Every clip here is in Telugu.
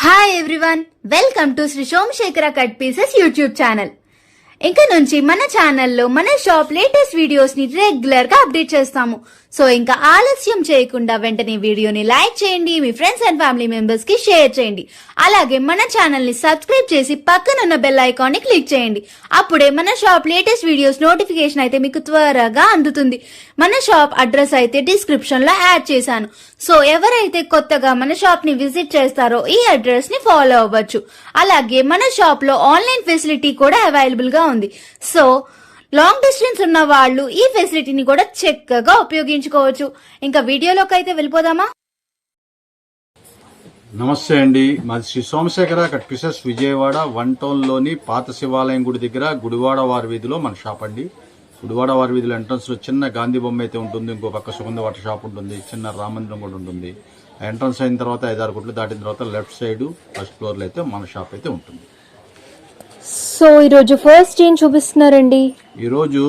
Hi everyone, welcome to Shri Somashekhara cut pieces YouTube channel. ఇంకా నుంచి మన ఛానల్లో మన షాప్ లేటెస్ట్ వీడియోస్ ని రెగ్యులర్ గా అప్డేట్ చేస్తాము. సో ఇంకా ఆలస్యం చేయకుండా వెంటనే వీడియోని లైక్ చేయండి, మీ ఫ్రెండ్స్ అండ్ ఫ్యామిలీ మెంబర్స్ కి షేర్ చేయండి. అలాగే మన ఛానల్ ని సబ్స్క్రైబ్ చేసి పక్కనున్న బెల్ ఐకాన్ ని క్లిక్ చేయండి. అప్పుడే మన షాప్ లేటెస్ట్ వీడియోస్ నోటిఫికేషన్ అయితే మీకు త్వరగా అందుతుంది. మన షాప్ అడ్రస్ అయితే డిస్క్రిప్షన్ లో యాడ్ చేశాను. సో ఎవరైతే కొత్తగా మన షాప్ ని విజిట్ చేస్తారో ఈ అడ్రస్ ని ఫాలో అవ్వచ్చు. అలాగే మన షాప్ లో ఆన్లైన్ ఫెసిలిటీ కూడా అవైలబుల్ గా ఉంది. సో లాంగ్ డిస్టెన్స్ ఉన్న వాళ్ళు ఈ ఫెసిలిటీని కూడా చక్కగా ఉపయోగించుకోవచ్చు. ఇంకా వీడియోలోకి అయితే వెళ్ళిపోదామా? నమస్తే అండి, మాది Shri Somashekhara cut pieces, Vijayawada 1 town లోని పాత శివాలయం గుడి దగ్గర గుడివాడ వారి వీధిలో మన షాప్ అండి. గుడివాడ వారి వీధిలో ఎంట్రన్స్ లో చిన్న గాంధీ బొమ్మ అయితే ఉంటుంది. ఇంకో పక్క సుగంధ వాటర్ షాప్ ఉంటుంది, చిన్న రామందిరం కూడా ఉంటుంది. ఎంట్రన్స్ అయిన తర్వాత 5-6 గుట్లు దాటిన తర్వాత లెఫ్ట్ సైడ్ ఫస్ట్ ఫ్లోర్ లో అయితే మన షాప్ అయితే ఉంటుంది. సో ఈరోజు ఫస్ట్ ఏం చూపిస్తున్నారండి? ఈరోజు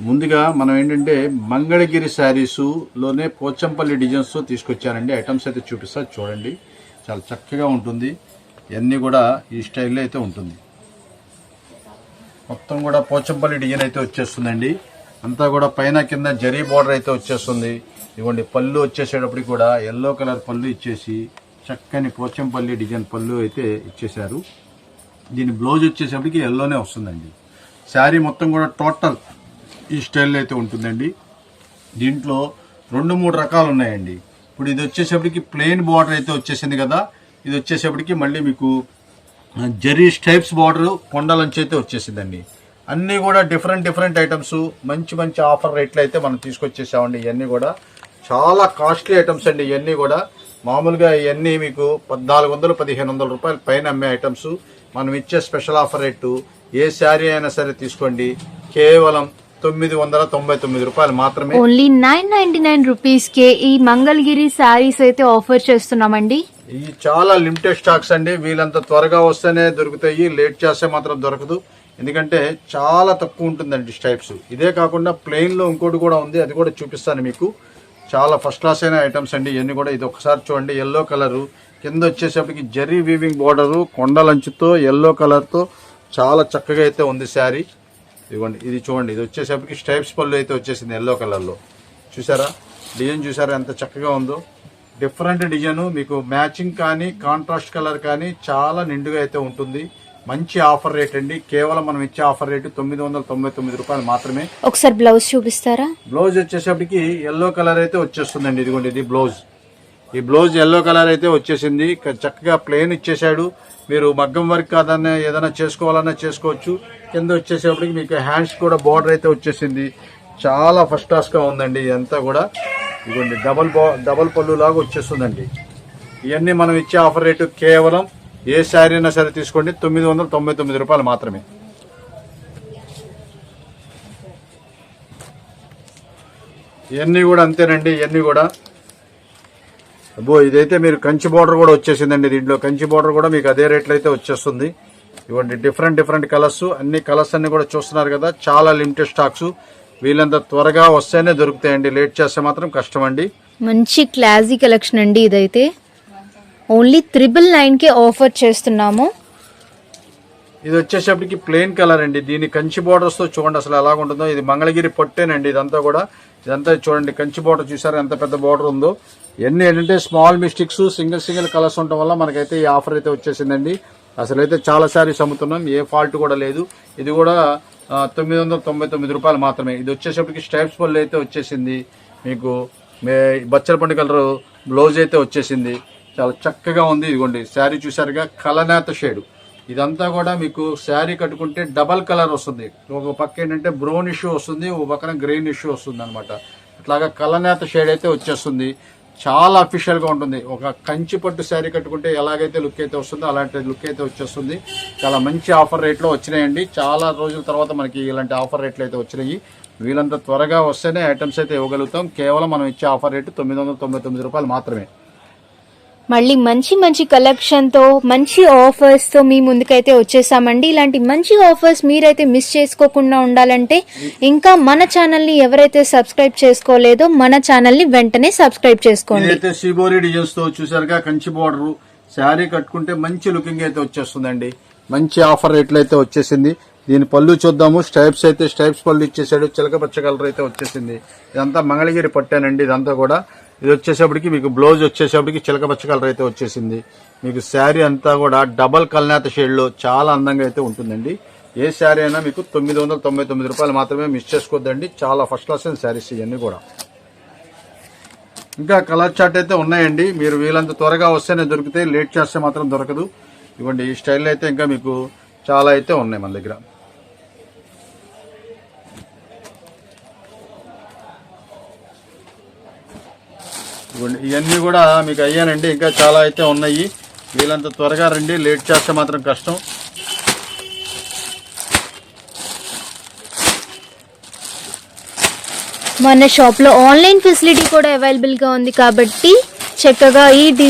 ముందుగా మనం ఏంటంటే మంగళగిరి శారీస్ లోనే పోచంపల్లి డిజైన్స్ తో తీసుకొచ్చానండి. ఐటమ్స్ అయితే చూపిస్తా, చూడండి. చాలా చక్కగా ఉంటుంది. ఇవన్నీ కూడా ఈ స్టైల్లో అయితే ఉంటుంది. మొత్తం కూడా పోచంపల్లి డిజైన్ అయితే వచ్చేస్తుందండి. అంతా కూడా పైన కింద జరీ బోర్డర్ అయితే వచ్చేస్తుంది. ఇవ్వండి, పళ్ళు వచ్చేసేటప్పటికి కూడా ఎల్లో కలర్ పళ్ళు ఇచ్చేసి చక్కని పోచంపల్లి డిజైన్ పళ్ళు అయితే ఇచ్చేశారు. దీని బ్లౌజ్ వచ్చేసేపటికి ఎల్లోనే వస్తుందండి. శారీ మొత్తం కూడా టోటల్ ఈ స్టైల్లో అయితే ఉంటుందండి. దీంట్లో 2-3 రకాలు ఉన్నాయండి. ఇప్పుడు ఇది వచ్చేసేపటికి ప్లెయిన్ బార్డర్ అయితే వచ్చేసింది కదా. ఇది వచ్చేసేపటికి మళ్ళీ మీకు జరీ స్టైప్స్ బార్డర్ కొండలంచి అయితే వచ్చేసిందండి. అన్నీ కూడా డిఫరెంట్ ఐటమ్స్, మంచి ఆఫర్ రేట్లు అయితే మనం తీసుకొచ్చేసామండి. ఇవన్నీ కూడా చాలా కాస్ట్లీ ఐటమ్స్ అండి. ఇవన్నీ కూడా మామూలుగా ఇవన్నీ మీకు 1400-1500 రూపాయల పైన అమ్మే ఐటమ్స్. మనం ఇచ్చే స్పెషల్ ఆఫర్ రేటు ఏ శారీ అయినా సరే తీసుకోండి, కేవలం 999 రూపాయలు మాత్రమే. ఓన్లీ 999 రూపీస్ కే ఈ మంగళగిరి శారీస్ అయితే ఆఫర్ చేస్తున్నామండి. ఇవి చాలా లిమిటెడ్ స్టాక్స్ అండి. వీళ్ళంత త్వరగా వస్తేనే దొరుకుతాయి, లేట్ చేస్తే మాత్రం దొరకదు. ఎందుకంటే చాలా తక్కువ ఉంటుందండి స్టైప్స్. ఇదే కాకుండా ప్లెయిన్ లో ఇంకోటి కూడా ఉంది, అది కూడా చూపిస్తాను మీకు. చాలా ఫస్ట్ క్లాస్ అయిన ఐటమ్స్ అండి ఇవన్నీ కూడా. ఇది ఒకసారి చూడండి, ఎల్లో కలర్ కింద వచ్చేసరికి జరీ వీవింగ్ బోర్డరు కొండలంచుతో ఎల్లో కలర్ తో చాలా చక్కగా అయితే ఉంది శారీ. ఇదిగోండి, ఇది చూడండి. ఇది వచ్చేసరికి స్టైప్స్ పళ్ళు అయితే వచ్చేసింది ఎల్లో కలర్ లో. చూసారా డిజైన్, చూసారా ఎంత చక్కగా ఉందో. డిఫరెంట్ డిజైన్, మీకు మ్యాచింగ్ కానీ కాంట్రాస్ట్ కలర్ కానీ చాలా నిండుగా అయితే ఉంటుంది. మంచి ఆఫర్ రేట్ అండి. కేవలం మనం ఇచ్చే ఆఫర్ రేటు 999 రూపాయలు మాత్రమే. ఒకసారి బ్లౌజ్ చూపిస్తారా? బ్లౌజ్ వచ్చేసరికి ఎల్లో కలర్ అయితే వచ్చేస్తుందండి. ఇదిగోండి, ఇది బ్లౌజ్. ఈ బ్లౌజ్ ఎల్లో కలర్ అయితే వచ్చేసింది. చక్కగా ప్లెయిన్ ఇచ్చేసాడు. మీరు మగ్గం వర్క్ కాదన్నా ఏదైనా చేసుకోవాలన్నా చేసుకోవచ్చు. కింద వచ్చేసేపటికి మీకు హ్యాండ్స్ కూడా బార్డర్ అయితే వచ్చేసింది. చాలా ఫస్ట్ క్లాస్ గా ఉందండి. ఇదంతా కూడా ఇదిగోండి డబల్ పళ్ళు లాగా వచ్చేస్తుందండి. ఇవన్నీ మనం ఇచ్చే ఆఫర్ రేటు కేవలం ఏ శారీ అయినా సరే తీసుకోండి 999 రూపాయలు మాత్రమే. ఇవన్నీ కూడా అంతేనండి. ఇవన్నీ కూడా ఇదైతే మీరు కంచి బోర్డర్ కూడా వచ్చేసిందండి. దీంట్లో కంచి బోర్డర్ కూడా మీకు అదే రేట్లో అయితే వచ్చేస్తుంది. ఇవ్వండి, డిఫరెంట్ కలర్స్, అన్ని కలర్స్ అన్ని కూడా చూస్తున్నారు కదా. చాలా లిమిటెడ్ స్టాక్స్. వీళ్ళంతా త్వరగా వస్తేనే దొరుకుతాయండి, లేట్ చేస్తే మాత్రం కష్టం అండి. మంచి క్లాసీ కలెక్షన్ అండి. ఇదైతే ఓన్లీ 999 కే ఆఫర్ చేస్తున్నాము. ఇది వచ్చేసరికి ప్లెయిన్ కలర్ అండి. దీని కంచి బోర్డర్స్ తో చూడండి అసలు ఎలా ఉంటుందో. ఇది మంగళగిరి పట్టేనండి. ఇదంతా కూడా ఇదంతా చూడండి, కంచి బోర్డర్ చూసారా ఎంత పెద్ద బోర్డర్ ఉందో. ఇవన్నీ ఏంటంటే స్మాల్ మిస్టేక్స్, సింగిల్ కలర్స్ ఉండటం వల్ల మనకైతే ఈ ఆఫర్ అయితే వచ్చేసిందండి. అసలు అయితే చాలా శారీస్ అమ్ముతున్నాం, ఏ ఫాల్ట్ కూడా లేదు. ఇది కూడా 999 రూపాయలు మాత్రమే. ఇది వచ్చేసరికి స్టైప్స్ పళ్ళు అయితే వచ్చేసింది. మీకు బచ్చల పండు కలర్ బ్లౌజ్ అయితే వచ్చేసింది. చాలా చక్కగా ఉంది. ఇదిగోండి, శారీ చూసారుగా, కలనేత షేడ్. ఇదంతా కూడా మీకు శారీ కట్టుకుంటే డబల్ కలర్ వస్తుంది. ఒక పక్క ఏంటంటే బ్రౌన్ ఇష్యూ వస్తుంది, ఒక పక్కన గ్రీన్ ఇష్యూ వస్తుంది అనమాట. అట్లాగా కలనేత షేడ్ అయితే వచ్చేస్తుంది. చాలా అఫీషియల్ గా ఉంటుంది. ఒక కంచి పట్టు శారీ కట్టుకుంటే ఎలాగైతే లుక్ అయితే వస్తుందో అలాంటి లుక్ అయితే వచ్చేస్తుంది. చాలా మంచి ఆఫర్ రేట్ లో వచ్చినాయండి. చాలా రోజుల తర్వాత మనకి ఇలాంటి ఆఫర్ రేట్లు అయితే వచ్చినాయి. వీళ్ళంతా త్వరగా వస్తేనే ఐటమ్స్ అయితే ఇవ్వగలుగుతాం. కేవలం మనం ఇచ్చే ఆఫర్ రేటు 999 రూపాయలు మాత్రమే. మళ్ళీ మంచి కలెక్షన్ తో, మంచి ఆఫర్స్ తో మీ ముందుకైతే వచ్చేసామండి. ఇలాంటి మంచి ఆఫర్స్ మీరైతే మిస్ చేసుకోకుండా ఉండాలంటే ఇంకా మన ఛానల్ ని ఎవరైతే సబ్స్క్రైబ్ చేసుకోలేదో మన ఛానల్ ని వెంటనే సబ్స్క్రైబ్ చేసుకోండి. సిబోరి డిజైన్స్ తో చూసారుగా, కంచి బోర్డర్ శారీ కట్టుకుంటే మంచి లుకింగ్ అయితే వచ్చేస్తుందండి. మంచి ఆఫర్ రేట్లు అయితే వచ్చేసింది. దీని పళ్ళు చూద్దాము. స్ట్రైప్స్ అయితే స్ట్రైప్స్ పళ్ళు ఇచ్చేసాడు. చిలక పచ్చ కలర్ అయితే వచ్చేసింది. ఇదంతా మంగళగిరి పట్టానండి. ఇదంతా కూడా ఇది వచ్చేసేపటికి మీకు బ్లౌజ్ వచ్చేసేపటికి చిలక పచ్చ కలర్ అయితే వచ్చేసింది. మీకు శారీ అంతా కూడా డబల్ కల్నాథ షేడ్ లో చాలా అందంగా అయితే ఉంటుందండి. ఏ శారీ అయినా మీకు 999 రూపాయలు మాత్రమే, మిస్ చేసుకోవద్దండి. చాలా ఫస్ట్ క్లాస్ అయిన శారీస్ ఇవన్నీ కూడా. ఇంకా కలర్ చార్ట్ అయితే ఉన్నాయండి. మీరు వీలంత త్వరగా వస్తేనే దొరుకుతాయి, లేట్ చేస్తే మాత్రం దొరకదు. ఇవ్వండి ఈ స్టైల్ అయితే ఇంకా మీకు చాలా అయితే ఉన్నాయి మన దగ్గర. ఇవ్వండి ఇవన్నీ కూడా మీకు అయ్యానండి. ఇంకా చాలా అయితే ఉన్నాయి. వీలంత త్వరగా రండి, లేట్ చేస్తే మాత్రం కష్టం. మన షాప్ లో ఆన్లైన్ ఫెసిలిటీ కూడా అవైలబుల్ గా ఉంది కాబట్టి చక్కగా ఈ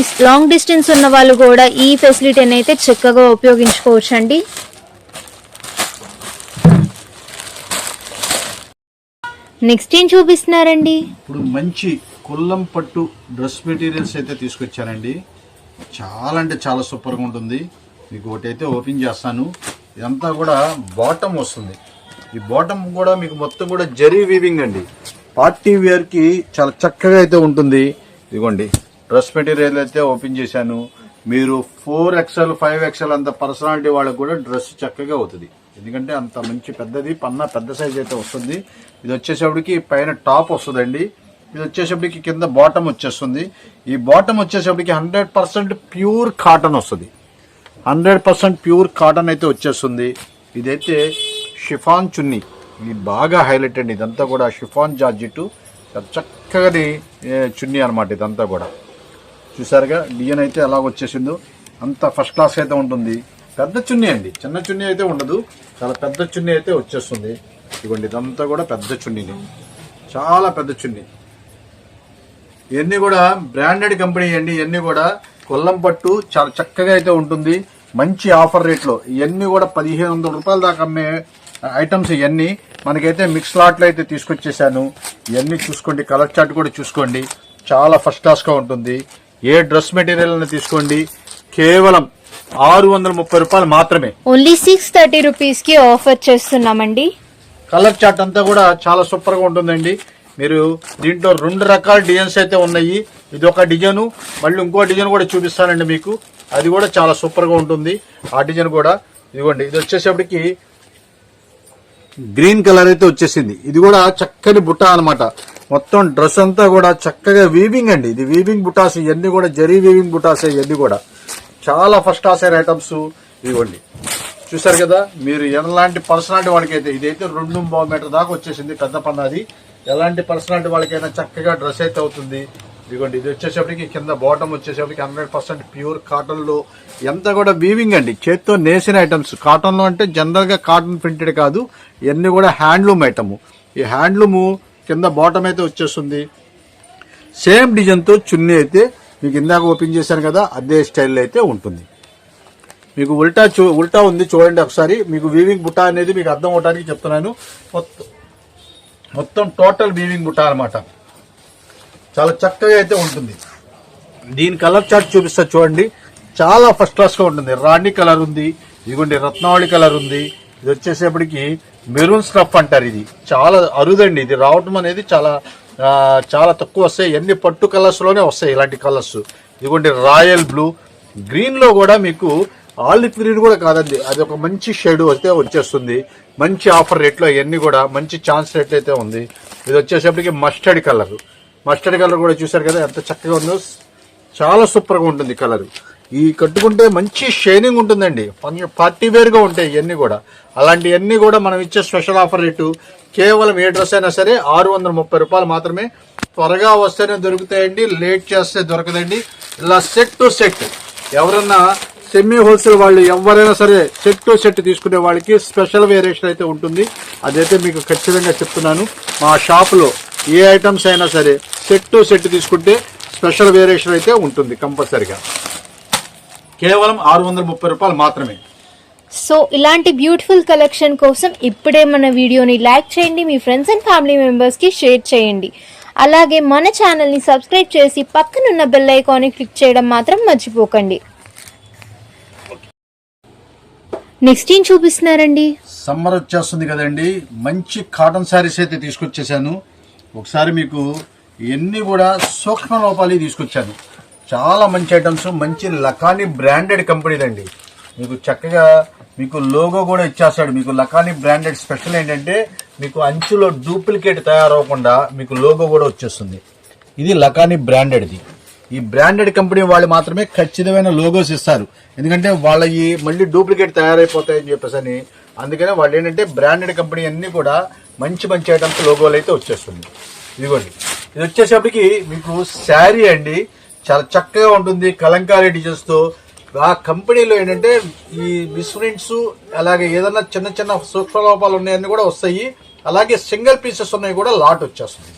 లాంగ్ డిస్టెన్స్ ఉన్న వాళ్ళు కూడా ఈ ఫెసిలిటీని అయితే చక్కగా ఉపయోగించుకోవచ్చు అండి. నెక్స్ట్ ఏం చూపిస్తున్నారండి? ఇప్పుడు మంచి కొల్లం పట్టు డ్రెస్ మెటీరియల్స్ అయితే తీసుకొచ్చానండి. చాలా అంటే చాలా సూపర్గా ఉంటుంది. మీకు ఒకటి అయితే ఓపెన్ చేస్తాను. ఇదంతా కూడా బాటమ్ వస్తుంది. ఈ బాటమ్ కూడా మీకు మొత్తం కూడా జరీ వీవింగ్ అండి. పార్టీ వేర్ కి చాలా చక్కగా అయితే ఉంటుంది. ఇదిగోండి డ్రెస్ మెటీరియల్ అయితే ఓపెన్ చేశాను. మీరు 4XL 5XL అంత పర్సనాలిటీ వాళ్ళకి కూడా డ్రెస్ చక్కగా అవుతుంది. ఎందుకంటే అంత మంచి పెద్దది పన్నా పెద్ద సైజ్ అయితే వస్తుంది. ఇది వచ్చేసేపటికి పైన టాప్ వస్తుందండి. ఇది వచ్చేసేపటికి కింద బాటమ్ వచ్చేస్తుంది. ఈ బాటమ్ వచ్చేసేపటికి 100% ప్యూర్ కాటన్ వస్తుంది. 100% ప్యూర్ కాటన్ అయితే వచ్చేస్తుంది. ఇదైతే షిఫాన్ చున్నీ, ఇది బాగా హైలైట్ అండి. ఇదంతా కూడా షిఫాన్ జార్జెట్, చక్కగా చున్నీ అనమాట. ఇదంతా కూడా చూసారుగా డిజైన్ అయితే ఎలా వచ్చేసిందో. అంత ఫస్ట్ క్లాస్ అయితే ఉంటుంది. పెద్ద చున్నీ అండి, చిన్న చున్నీ అయితే ఉండదు. చాలా పెద్ద చున్నీ అయితే వచ్చేస్తుంది. ఇవ్వండి ఇదంతా కూడా పెద్ద చున్నీని, చాలా పెద్ద చున్నీ. ఇవన్నీ కూడా బ్రాండెడ్ కంపెనీ అండి. ఇవన్నీ కూడా కొల్లం పట్టు చాలా చక్కగా అయితే ఉంటుంది. మంచి ఆఫర్ రేట్లో ఇవన్నీ కూడా 1500 రూపాయల దాకా అమ్మే ఐటమ్స్. ఇవన్నీ మనకైతే మిక్స్ లాట్లో అయితే తీసుకొచ్చేసాను. ఇవన్నీ చూసుకోండి, కలర్ చార్ట్ కూడా చూసుకోండి. చాలా ఫస్ట్ క్లాస్ గా ఉంటుంది. ఏ డ్రెస్ మెటీరియల్ అయినా తీసుకోండి, కేవలం 630 రూపాయలు మాత్రమే. ఓన్లీ 630 రూపీస్ కి ఆఫర్ చేస్తున్నామండి. కలర్ చార్ట్ అంతా కూడా చాలా సూపర్ గా ఉంటుందండి. మీరు దీంట్లో 2 రకాల డిజైన్స్ అయితే ఉన్నాయి. ఇది ఒక డిజైన్, మళ్ళీ ఇంకో డిజైన్ కూడా చూపిస్తానండి మీకు. అది కూడా చాలా సూపర్ గా ఉంటుంది. ఆ డిజైన్ కూడా ఇదిగోండి. ఇది వచ్చేసేపటికి గ్రీన్ కలర్ అయితే వచ్చేసింది. ఇది కూడా చక్కని బుట్ట అనమాట. మొత్తం డ్రెస్ అంతా కూడా చక్కగా వీవింగ్ అండి. ఇది వీవింగ్ బుటాస్, ఇవన్నీ కూడా జరీ వీవింగ్ బుటాస్. ఇవన్నీ కూడా చాలా ఫస్ట్ క్లాస్ ఐటమ్స్. ఇవ్వండి చూసారు కదా. మీరు ఎలాంటి పర్సనాలిటీ వాళ్ళకైతే, ఇదైతే 2.5 మీటర్ దాకా వచ్చేసింది పెద్ద పన్నది. ఎలాంటి పర్సనాలిటీ వాళ్ళకైనా చక్కగా డ్రెస్ అయితే అవుతుంది. ఇదిగోండి ఇది వచ్చేసేపటికి కింద బాటమ్ వచ్చేసేపటికి 100% ప్యూర్ కాటన్ లో, ఎంత కూడా వీవింగ్ అండి, చేత్తో నేసిన ఐటమ్స్. కాటన్ లో అంటే జనరల్ గా కాటన్ ప్రింటెడ్ కాదు, ఇవన్నీ కూడా హ్యాండ్లూమ్ ఐటమ్. ఈ హ్యాండ్లూమ్ కింద బాటమ్ అయితే వచ్చేస్తుంది. సేమ్ డిజైన్ తో చున్నీ అయితే మీకు ఇందాక ఓపెన్ చేశాను కదా, అదే స్టైల్ అయితే ఉంటుంది. మీకు ఉల్టా ఉంది చూడండి ఒకసారి. మీకు వీవింగ్ బుట్ట అనేది మీకు అర్థం అవడానికి చెప్తున్నాను. మొత్తం టోటల్ వీవింగ్ బుట్ట అనమాట. చాలా చక్కగా అయితే ఉంటుంది. దీని కలర్ చార్ట్ చూపిస్తా చూడండి. చాలా ఫస్ట్ క్లాస్ గా ఉంటుంది. రాణి కలర్ ఉంది, ఇదిగోండి రత్నావళి కలర్ ఉంది. ఇది వచ్చేసేపటికి మెరూన్ స్క్రఫ్ అంటారు. ఇది చాలా అరుదండి. ఇది రావటం అనేది చాలా తక్కువ వస్తాయి. ఎన్ని పట్టు కలర్స్ లోనే వస్తాయి ఇలాంటి కలర్స్. ఇదిగోండి రాయల్ బ్లూ, గ్రీన్ లో కూడా మీకు ఆలివ్ గ్రీన్ కూడా కాదండి, అది ఒక మంచి షేడ్ అయితే వచ్చేస్తుంది. మంచి ఆఫర్ రేట్ లో ఇవన్నీ కూడా మంచి ఛాన్స్ రేట్ అయితే ఉంది. ఇది వచ్చేసేపటికి మస్టర్డ్ కలర్ కూడా చూసారు కదా ఎంత చక్కగా ఉందో. చాలా సూపర్ గా ఉంటుంది కలర్. ఈ కట్టుకుంటే మంచి షైనింగ్ ఉంటుందండి. పార్టీ వేర్ గా ఉంటాయి ఇవన్నీ కూడా. అలాంటివన్నీ కూడా మనం ఇచ్చే స్పెషల్ ఆఫర్ రేటు కేవలం ఏ డ్రెస్ అయినా సరే 630 రూపాయలు మాత్రమే. త్వరగా వస్తేనే దొరుకుతాయండి, లేట్ చేస్తే దొరకదండి. ఇలా సెట్ టు సెట్, ఎవరన్నా సెమీ హోల్సేల్ వాళ్ళు ఎవరైనా సరే సెట్ టు సెట్ తీసుకునే వాళ్ళకి స్పెషల్ వేరియేషన్ అయితే ఉంటుంది. అదైతే మీకు ఖచ్చితంగా చెప్తున్నాను. మా షాప్ లో ఏ ఐటమ్స్ అయినా సరే సెట్ టు సెట్ తీసుకుంటే స్పెషల్ వేరియేషన్ అయితే ఉంటుంది కంపల్సరిగా. కేవలం 630 రూపాయలు మాత్రమే. సో ఇలాంటి బ్యూటిఫుల్ కలెక్షన్ కోసం ఇప్పుడే మన వీడియోని లైక్ చేయండి, మీ ఫ్రెండ్స్ అండ్ ఫ్యామిలీ మెంబర్స్ కి షేర్ చేయండి. అలాగే మన ఛానల్ ని సబ్స్క్రైబ్ చేసి పక్కనున్న బెల్ ఐకాన్ ని క్లిక్ చేయడం మాత్రం మర్చిపోకండి. నెక్స్ట్ ఏం చూపిస్తున్నారండి? సమ్మర్ వచ్చేస్తుంది కదండి, మంచి కాటన్ శారీస్ అయితే తీసుకొచ్చేసాను. ఒకసారి మీకు ఇవన్నీ కూడా సూక్ష్మ లోపాలు తీసుకొచ్చాను. చాలా మంచి ఐటమ్స్, మంచి లకానీ బ్రాండెడ్ కంపెనీదండి. మీకు చక్కగా మీకు లోగో కూడా ఇచ్చేస్తాడు. మీకు లకానీ బ్రాండెడ్ స్పెషల్ ఏంటంటే మీకు అంచులో డూప్లికేట్ తయారవకుండా మీకు లోగో కూడా వచ్చేస్తుంది. ఇది లకానీ బ్రాండెడ్ది. ఈ బ్రాండెడ్ కంపెనీ వాళ్ళు మాత్రమే ఖచ్చితమైన లోగోస్ ఇస్తారు. ఎందుకంటే వాళ్ళ ఈ మళ్ళీ డూప్లికేట్ తయారైపోతాయని చెప్పేసి అని. అందుకనే వాళ్ళు ఏంటంటే బ్రాండెడ్ కంపెనీ అన్ని కూడా మంచి మంచి ఐటమ్స్ లోగోలు అయితే వచ్చేస్తుంది. ఇదిగోండి, ఇది వచ్చేసప్పటికి మీకు శారీ అండి, చాలా చక్కగా ఉంటుంది కలంకారీ డిజైన్స్ తో. ఆ కంపెనీలో ఏంటంటే ఈ మిస్ప్రింట్స్ అలాగే ఏదైనా చిన్న చిన్న సూక్ష్మ లోపాలు ఉన్నాయని కూడా వస్తాయి. అలాగే సింగిల్ పీసెస్ ఉన్నాయి కూడా లాట్ వచ్చేస్తుంది.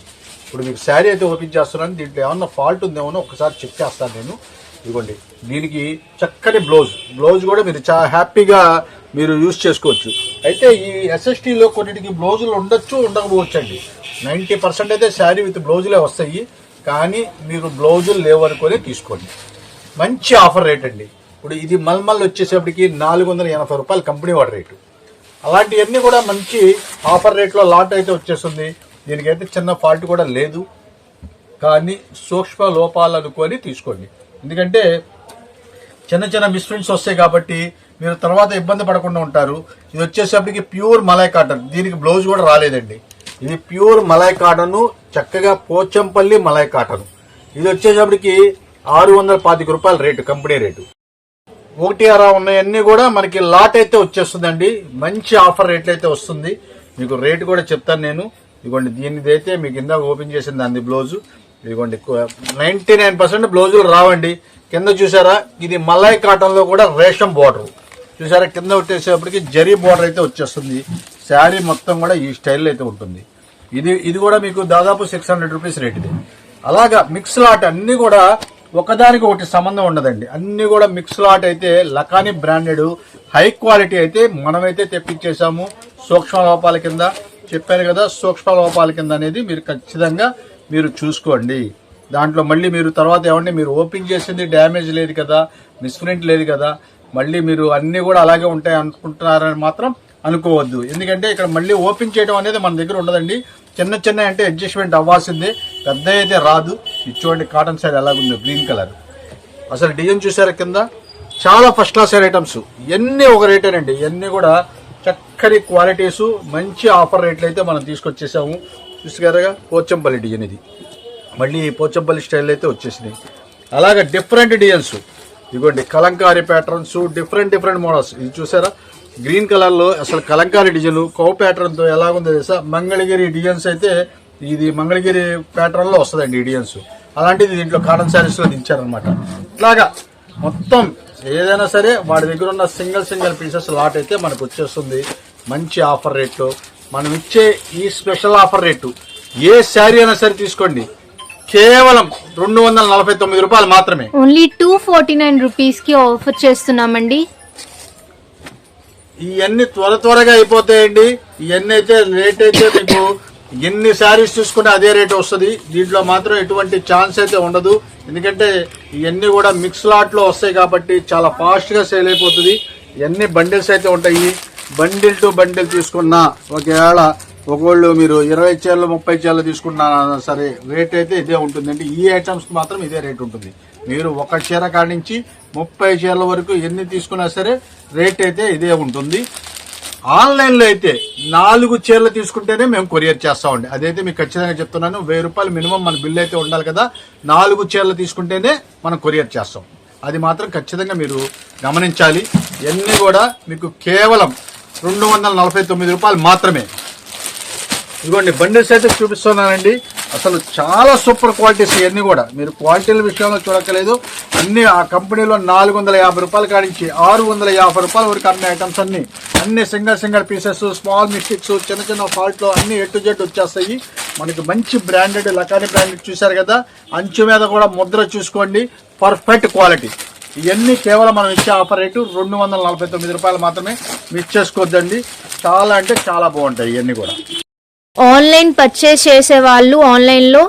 ఇప్పుడు మీకు శారీ అయితే ఓపెన్ చేస్తున్నాను. దీంట్లో ఏమన్నా ఫాల్ట్ ఉందేమో ఒకసారి చెక్ చేస్తాను నేను. ఇదిగోండి, దీనికి చక్కని బ్లౌజ్ కూడా మీరు చాలా హ్యాపీగా మీరు యూజ్ చేసుకోవచ్చు. అయితే ఈ ఎస్ఎస్టీలో కొన్నిటికి బ్లౌజులు ఉండొచ్చు, ఉండకపోవచ్చు అండి. 90% అయితే శారీ విత్ బ్లౌజులే వస్తాయి. కానీ మీరు బ్లౌజులు లేవనుకొని తీసుకోండి. మంచి ఆఫర్ రేట్ అండి. ఇప్పుడు ఇది మల్మల్ వచ్చేసేపటికి 480 రూపాయలు కంపెనీ వాడి రేటు. అలాంటివన్నీ కూడా మంచి ఆఫర్ రేట్లో లాట్ అయితే వచ్చేస్తుంది. దీనికైతే చిన్న ఫాల్ట్ కూడా లేదు. కానీ సూక్ష్మ లోపాలు అనుకొని తీసుకోండి. ఎందుకంటే చిన్న చిన్న మిస్ప్రింట్స్ వస్తాయి కాబట్టి మీరు తర్వాత ఇబ్బంది పడకుండా ఉంటారు. ఇది వచ్చేసప్పటికి ప్యూర్ మలై కాటన్. దీనికి బ్లౌజ్ కూడా రాలేదండి. ఇది ప్యూర్ మలై కాటన్, చక్కగా పోచంపల్లి మలై కాటన్. ఇది వచ్చేసప్పటికి 625 రూపాయల రేటు, కంపెనీ రేటు. 1/6 ఉన్నాయన్నీ కూడా మనకి లాట్ అయితే వచ్చేస్తుందండి. మంచి ఆఫర్ రేట్లు అయితే వస్తుంది. మీకు రేటు కూడా చెప్తాను నేను. ఇదిగోండి, దీనిదైతే మీకు ఇందాక ఓపెన్ చేసింది అంది బ్లౌజు. ఇదిగోండి, 99% బ్లౌజులు రావండి. కింద చూసారా, ఇది మలై కాటన్ లో కూడా రేషం బోర్డర్ చూసారా. కింద వచ్చేసేపటికి జరీ బోర్డర్ అయితే వచ్చేస్తుంది. శారీ మొత్తం కూడా ఈ స్టైల్లో అయితే ఉంటుంది. ఇది కూడా మీకు దాదాపు 600 రూపీస్ రేట్ ఇది. అలాగా మిక్స్ లాట్ అన్ని కూడా ఒకదానికి ఒకటి సంబంధం ఉండదండి. అన్ని కూడా మిక్స్ లాట్ అయితే లకానీ బ్రాండెడ్ హై క్వాలిటీ అయితే మనమైతే తెప్పించేసాము. సూక్ష్మ లోపాల కింద చెప్పాను కదా, సూక్ష్మ లోపాల కింద అనేది మీరు ఖచ్చితంగా మీరు చూసుకోండి. దాంట్లో మళ్ళీ మీరు తర్వాత ఏమంటే మీరు ఓపెన్ చేసింది డ్యామేజ్ లేదు కదా, మిస్ప్రింట్ లేదు కదా, మళ్ళీ మీరు అన్ని కూడా అలాగే ఉంటాయి అనుకుంటున్నారని మాత్రం అనుకోవద్దు. ఎందుకంటే ఇక్కడ మళ్ళీ ఓపెన్ చేయడం అనేది మన దగ్గర ఉండదండి. చిన్న చిన్న అంటే అడ్జస్ట్మెంట్ అవ్వాల్సిందే, పెద్ద అయితే రాదు. చూడండి కాటన్ సైడ్ ఎలాగుందో, గ్రీన్ కలర్. అసలు డిజైన్ చూసారా కింద, చాలా ఫస్ట్ క్లాస్ ఐటమ్స్. ఇవన్నీ ఒక రేటేనండి. ఇవన్నీ కూడా చక్కని క్వాలిటీస్, మంచి ఆఫర్ రేట్లు అయితే మనం తీసుకొచ్చేసాము. చూసారుగా పోచంపల్లి డిజైన్. ఇది మళ్ళీ పోచంపల్లి స్టైల్ అయితే వచ్చేసినాయి. అలాగే డిఫరెంట్ డిజైన్స్. ఇదిగోండి కలంకారీ ప్యాటర్న్స్, డిఫరెంట్ మోడల్స్. ఇది చూసారా గ్రీన్ కలర్ లో, అసలు కలంకారీ డిజైన్ కౌ ప్యాటర్న్ తో ఎలాగుందో తెలుసా. మంగళగిరి డిజైన్స్ అయితే ఇది మంగళగిరి ప్యాటర్న్ లో వస్తుందండి ఈ డిజైన్స్. అలాంటిది దీంట్లో కాటన్ శారీస్ లో దించారనమాట. ఇట్లాగా మొత్తం ఏదైనా సరే వాడి దగ్గర ఉన్న సింగిల్ పీసెస్ లాట్ అయితే మనకు వచ్చేస్తుంది. మంచి ఆఫర్ రేటు మనం ఇచ్చే ఈ స్పెషల్ ఆఫర్ రేటు. ఏ శారీ అయినా సరే తీసుకోండి, కేవలం 249 రూపాయలు మాత్రమే. ఓన్లీ 249 రూపీస్ కి ఆఫర్ చేస్తున్నామండి. ఇవన్నీ త్వరగా అయిపోతాయండి. ఇవన్నీ అయితే రేట్ అయితే మీకు ఎన్ని శారీస్ చూసుకుంటే అదే రేట్ వస్తుంది. దీంట్లో మాత్రం ఎటువంటి ఛాన్స్ అయితే ఉండదు. ఎందుకంటే ఇవన్నీ కూడా మిక్స్ లాట్ లో వస్తాయి కాబట్టి చాలా ఫాస్ట్ గా సేల్ అయిపోతుంది. ఇవన్నీ బండిల్స్ అయితే ఉంటాయి. బండిల్ టు బండిల్ తీసుకున్నా ఒకవేళ ఒకళ్ళు మీరు 20 చీరలు 30 చీరలు తీసుకున్నా సరే రేట్ అయితే ఇదే ఉంటుందండి. ఈ ఐటమ్స్ మాత్రం ఇదే రేట్ ఉంటుంది. మీరు ఒక చీర కాడి నుంచి 30 చీరల వరకు ఎన్ని తీసుకున్నా సరే రేట్ అయితే ఇదే ఉంటుంది. ఆన్లైన్ లో అయితే 4 చీరలు తీసుకుంటేనే మేము కొరియర్ చేస్తామండి. అదైతే మీకు ఖచ్చితంగా చెప్తున్నాను. 1000 రూపాయలు మినిమం మన బిల్ అయితే ఉండాలి కదా. 4 చీరలు తీసుకుంటేనే మనం కొరియర్ చేస్తాం. అది మాత్రం ఖచ్చితంగా మీరు గమనించాలి. ఇవన్నీ కూడా మీకు కేవలం 249 రూపాయలు మాత్రమే. ఇదిగోండి బండిల్స్ అయితే చూపిస్తున్నానండి. అసలు చాలా సూపర్ క్వాలిటీస్. ఇవన్నీ కూడా మీరు క్వాలిటీల విషయంలో చూడక్కలేదు. అన్ని ఆ కంపెనీలో 450 రూపాయల కాడించి 650 రూపాయల వరకు అన్ని ఐటమ్స్ అన్ని సింగల్ పీసెస్, స్మాల్ మిస్టేక్స్, చిన్న ఫాల్ట్ లో అన్ని ఎటు జెడ్ వచ్చేస్తాయి. మనకి మంచి బ్రాండెడ్ లకానీ బ్రాండెడ్ చూసారు కదా. అంచు మీద కూడా ముద్ర చూసుకోండి, పర్ఫెక్ట్ క్వాలిటీ. ఇవన్నీ కేవలం మనం ఇచ్చే ఆఫర్ రేటు 249 రూపాయలు మాత్రమే. మిస్ చేసుకోవద్దండి. చాలా అంటే చాలా బాగుంటాయి ఇవన్నీ కూడా. ఆన్లైన్ పర్చేస్ చేసే వాళ్ళు ఆన్లైన్ లో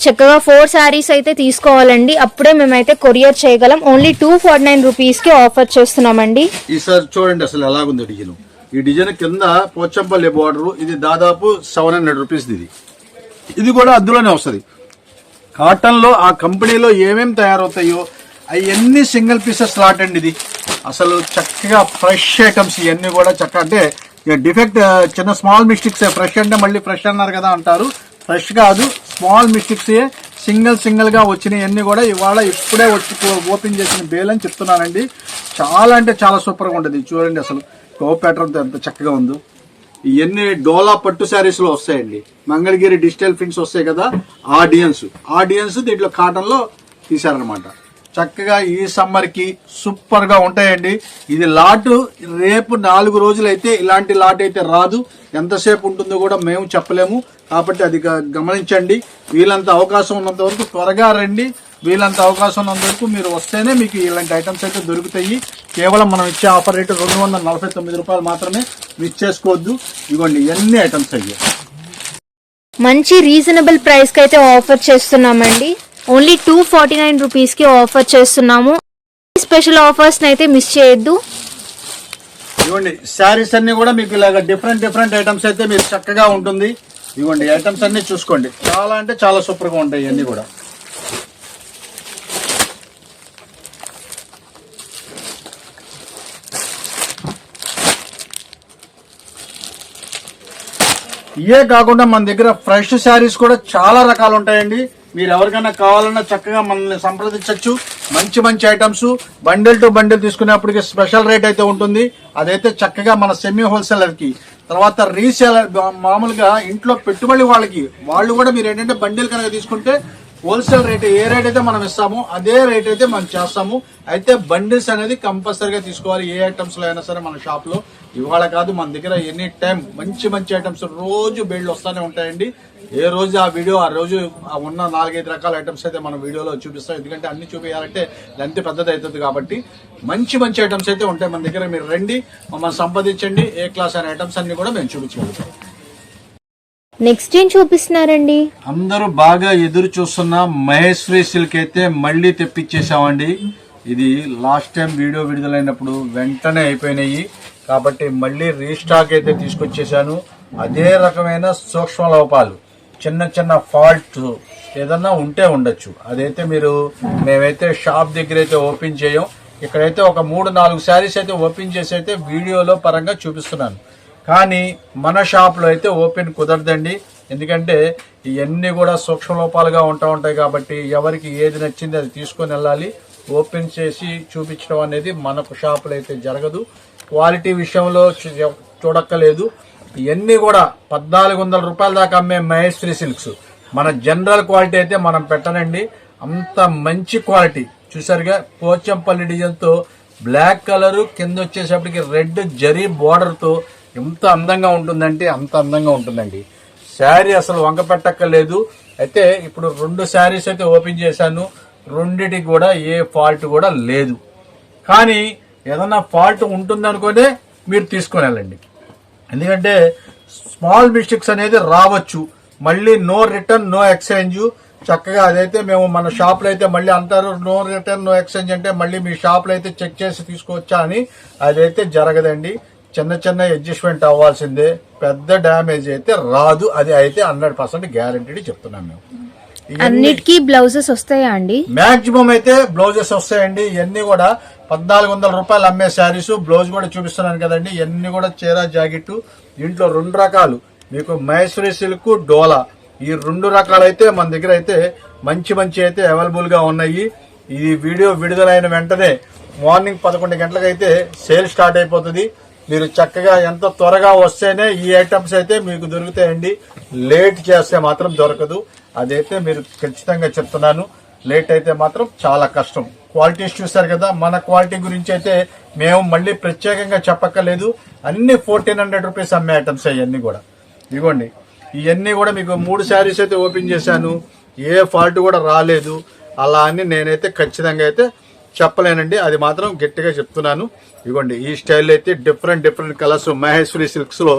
చక్కగా 4 శారీస్ అయితే తీసుకోవాలండి, అప్పుడే మేమైతే కొరియర్ చేయగలం. ఓన్లీ 249 రూపీస్ కి ఆఫర్ చేస్తున్నామండి. ఈసారి చూడండి అసలు ఎలాగుంది డిజైన్. ఈ డిజైన్ కింద పోచంపల్లి బార్డర్, ఇది దాదాపు 700 రూపీస్. ఇది కూడా అందులోనే వస్తుంది. కాటన్ లో ఆ కంపెనీలో ఏమేమి తయారవుతాయో అవన్నీ సింగిల్ పీసెస్ లాట్ అండి. ఇది అసలు చక్కగా ఫ్రెష్ ఐటమ్స్ ఇవన్నీ కూడా చక్కగా, అంటే డిఫెక్ట్ చిన్న స్మాల్ మిస్టేక్స్. ఫ్రెష్ అంటే మళ్ళీ ఫ్రెష్ అన్నారు కదా అంటారు, ఫ్రెష్ కాదు, స్మాల్ మిస్టేక్స్ సింగిల్ గా వచ్చినాయన్నీ కూడా ఇవాళ ఇప్పుడే వచ్చి ఓపెన్ చేసిన బేల్ అని చెప్తున్నానండి. చాలా అంటే చాలా సూపర్ గా ఉంటుంది. చూడండి అసలు కో ప్యాటర్న్ ఎంత చక్కగా ఉందో. ఇవన్నీ డోలా పట్టు శారీస్ లో వస్తాయండి. మంగళగిరి డిజిటల్ ప్రింట్స్ వస్తాయి కదా, ఆడియన్స్ దీంట్లో కాటన్ లో తీశారనమాట. చక్కగా ఈ సమ్మర్ కి సూపర్ గా ఉంటాయండి. ఇది లాటు రేపు 4 రోజులైతే ఇలాంటి లాట్ అయితే రాదు. ఎంతసేపు ఉంటుందో కూడా మేము చెప్పలేము, కాబట్టి అది గమనించండి. వీళ్ళంత అవకాశం ఉన్నంత వరకు త్వరగా రండి. వీళ్ళంత అవకాశం ఉన్నంత వరకు మీరు వస్తేనే మీకు ఇలాంటి ఐటమ్స్ అయితే దొరుకుతాయి. కేవలం మనం ఇచ్చే ఆఫర్ రేటు 249 రూపాయలు మాత్రమే, మిస్ చేసుకోవద్దు. ఇవ్వండి ఎన్ని ఐటమ్స్ అయ్యాయి. మంచి రీజనబుల్ ప్రైస్ కి అయితే ఆఫర్ చేస్తున్నామండి. ఓన్లీ 249 రూపీస్ కి ఆఫర్ చేస్తున్నాము. స్పెషల్ ఆఫర్స్ అయితే మిస్ చేయొద్దు. ఇవ్వండి శారీస్ అన్ని కూడా మీకు ఇలాగ డిఫరెంట్ ఐటమ్స్ అయితే మీరు చక్కగా ఉంటుంది. ఇవ్వండి ఐటమ్స్ అన్ని చూసుకోండి, చాలా అంటే చాలా సూపర్ గా ఉంటాయి ఇవన్నీ కూడా. ఇవే కాకుండా మన దగ్గర ఫ్రెష్ శారీస్ కూడా చాలా రకాలు ఉంటాయండి. మీరు ఎవరికైనా కావాలన్నా చక్కగా మనల్ని సంప్రదించవచ్చు. మంచి ఐటమ్స్ బండిల్ టు బండిల్ తీసుకునేప్పటికి స్పెషల్ రేట్ అయితే ఉంటుంది. అదైతే చక్కగా మన సెమీ హోల్సేలర్ కి, తర్వాత రీసేలర్, మామూలుగా ఇంట్లో పెట్టుబడి వాళ్ళు కూడా మీరు ఏంటంటే బండిల్ కనుక తీసుకుంటే హోల్సేల్ రేట్ ఏ రేట్ అయితే మనం ఇస్తామో అదే రేట్ అయితే మనం చేస్తాము. అయితే బండిల్స్ అనేది కంపల్సరీగా తీసుకోవాలి ఏ ఐటమ్స్ లో అయినా సరే. మన షాప్ లో ఇవాళ కాదు, మన దగ్గర ఎనీ టైం మంచి ఐటమ్స్ రోజు బేళ్లు వస్తూనే ఉంటాయండి. ఏ రోజు ఆ వీడియో ఆ రోజు ఉన్న 4-5 రకాల ఐటమ్స్ అయితే మనం వీడియోలో చూపిస్తాం. ఎందుకంటే అన్ని చూపించాలంటే లెంత్ పెద్దది అవుతుంది కాబట్టి మంచి ఐటమ్స్ అయితే ఉంటాయి మన దగ్గర. మీరు రండి, మమ్మల్ని సంప్రదించండి. ఏ క్లాస్ అయిన ఐటమ్స్ అన్ని కూడా మేము చూపించగలుగుతాం. నెక్స్ట్ ఏం చూపిస్తున్నారండి? అందరూ బాగా ఎదురు చూస్తున్న మహేశ్వరి సిల్క్ అయితే మళ్ళీ తెప్పించేసామండి. ఇది లాస్ట్ టైం వీడియో విడుదలైనప్పుడు వెంటనే అయిపోయినాయి కాబట్టి మళ్ళీ రీస్టాక్ అయితే తీసుకొచ్చేసాను. అదే రకమైన సూక్ష్మ లోపాలు, చిన్న ఫాల్ట్ ఏదన్నా ఉంటే ఉండొచ్చు. అదైతే మేమైతే షాప్ దగ్గర అయితే ఓపెన్ చేయం. ఇక్కడైతే ఒక 3-4 శారీస్ అయితే ఓపెన్ చేసి అయితే వీడియోలో పరంగా చూపిస్తున్నాను. కానీ మన షాప్ లో అయితే ఓపెన్ కుదరదండి. ఎందుకంటే ఇవన్నీ కూడా సూక్ష్మ లోపాలుగా ఉంటాయి కాబట్టి ఎవరికి ఏది నచ్చింది అది తీసుకొని వెళ్ళాలి. ఓపెన్ చేసి చూపించడం అనేది మనకు షాపులో అయితే జరగదు. క్వాలిటీ విషయంలో చూడక్కలేదు. ఇవన్నీ కూడా 1400 రూపాయల దాకా అమ్మే మహేశ్వరి సిల్క్స్. మన జనరల్ క్వాలిటీ అయితే మనం పెట్టనండి. అంత మంచి క్వాలిటీ. చూసారుగా పోచంపల్లి డిజైన్ తో బ్లాక్ కలర్ కింద వచ్చేసప్పటికి రెడ్ జరీ బోర్డర్ తో ఎంత అందంగా ఉంటుందంటే అంత అందంగా ఉంటుందండి. శారీ అసలు వంక పెట్టక్కర్లేదు. అయితే ఇప్పుడు 2 శారీస్ అయితే ఓపెన్ చేశాను. రెండిటికి కూడా ఏ ఫాల్ట్ కూడా లేదు. కానీ ఏదన్నా ఫాల్ట్ ఉంటుందనుకునే మీరు తీసుకొని వెళ్ళండి. ఎందుకంటే స్మాల్ మిస్టేక్స్ అనేది రావచ్చు. మళ్ళీ నో రిటర్న్ నో ఎక్స్చేంజ్. చక్కగా అదైతే మేము మన షాప్ లో అయితే మళ్ళీ అంటారు నో రిటర్న్ నో ఎక్స్చేంజ్ అంటే మళ్ళీ మీ షాప్ లో అయితే చెక్ చేసి తీసుకోవచ్చా అని. అదైతే జరగదండి. చిన్న అడ్జస్ట్మెంట్ అవ్వాల్సిందే, పెద్ద డ్యామేజ్ అయితే రాదు. అది అయితే 100% గ్యారంటీ చెప్తున్నాం మేము. అన్నిటికీ బ్లౌజెస్ వస్తాయా అండి? మాక్సిమం అయితే బ్లౌజెస్ వస్తాయండి. ఇవన్నీ కూడా 1400 రూపాయలు అమ్మే శారీస్. బ్లౌజ్ కూడా చూపిస్తున్నాను కదండి. ఇవన్నీ కూడా చీర జాకెట్. దీంట్లో 2 రకాలు మీకు మహేశ్వరి సిల్క్, డోలా, ఈ 2 రకాలు అయితే మన దగ్గర అయితే మంచి అయితే అవైలబుల్ గా ఉన్నాయి. ఈ వీడియో విడుదలైన వెంటనే మార్నింగ్ 11 గంటలకైతే సేల్ స్టార్ట్ అయిపోతుంది. మీరు చక్కగా ఎంత త్వరగా వస్తేనే ఈ ఐటమ్స్ అయితే మీకు దొరుకుతాయండి. లేట్ చేస్తే మాత్రం దొరకదు. అదైతే మీరు ఖచ్చితంగా చెప్తున్నాను. లేట్ అయితే మాత్రం చాలా కష్టం. క్వాలిటీస్ చూసారు కదా. మన క్వాలిటీ గురించి అయితే మేము మళ్ళీ ప్రత్యేకంగా చెప్పక్కర్లేదు. అన్ని 1400 రూపీస్ అమ్మే ఐటమ్స్ ఇవన్నీ కూడా. ఇవ్వండి ఇవన్నీ కూడా మీకు 3 శారీస్ అయితే ఓపెన్ చేశాను. ఏ ఫాల్ట్ కూడా రాలేదు. అలా అని నేనైతే ఖచ్చితంగా అయితే చెప్పలేనండి. అది మాత్రం గట్టిగా చెప్తున్నాను. ఇవ్వండి ఈ స్టైల్ అయితే డిఫరెంట్ కలర్స్ మహేశ్వరి సిల్క్స్ లో